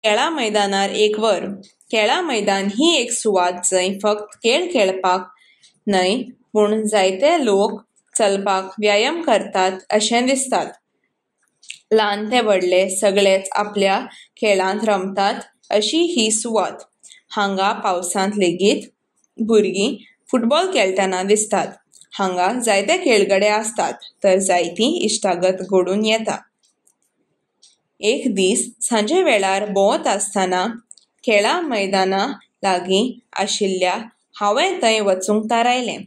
खेळा मैदानार एक वर. खेळा मैदान ही एक सुवात जंय फक्त खेळ खेळपाक न्हय पूण जायते लोक चलपाक व्यायाम करतात अशें दिसतात. ल्हान ते व्हडले सगळेच आपल्या खेळांत रमतात अशी ही सुवात. हांगा पावसांत लेगीत भुरगीं फुटबॉल खेळटना दिसतात. हांगा जायते खेळगडे आसतात तर जायतीं इश्टागत घडून येता. एक दीस सांजे वेळार भोंवत आसतना खेळा मैदाना लागीं आशिल्ल्या हांवें थंय वचूंक थारायलें.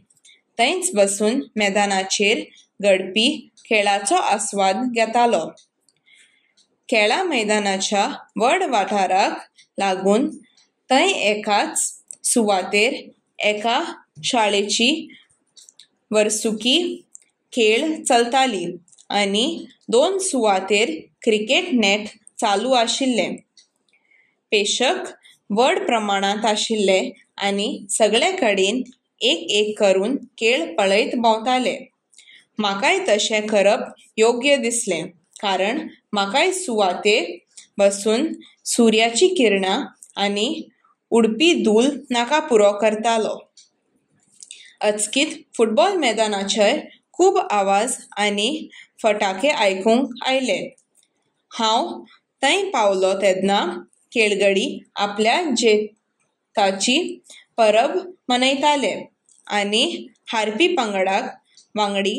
थंयच बसून मैदानाचेर घडपी खेळाचो आस्वाद घेतालों. खेळा मैदानाच्या व्हड वाठाराक लागून थंय एकाच सुवातेर एका शाळेची वर्सुकी खेळ चलताली आनी 2 सुवातेर क्रिकेट नेट चालू आशिल्ले. पेशक व्हड प्रमाणांत आशिल्ले आनी सगळे कडेन एक एक करून खेळ पळयत भोंवताले. म्हाकाय तशें करप योग्य दिसलें कारण म्हाकाय सुवातेर बसून सुर्याची किरणां आनी उडपी धूल नाका पुरो करतालो. अचकीत फुटबॉल मैदानाचेर खूब आवाज आनी फटाके आयकूंक आयले. हांव थंय पावलों तेन्ना खेळगडी आपल्या जेताची परब मनयताले आनी हारपी पंगडाक वांगडी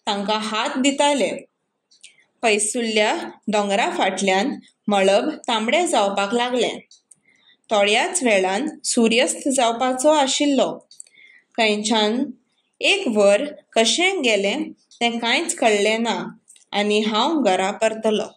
तांकां हात दिताले. पयसुल्ल्या दोंगरा फाटल्यान मळब तांबडें जावपाक लागलें. थोड्याच वेळान सूर्यास्त जावपाचो आशिल्लो. थंयच्यान एक वर कशें गेलें तें कांयच कळ्ळें ना आनी हांव घरा परतलों.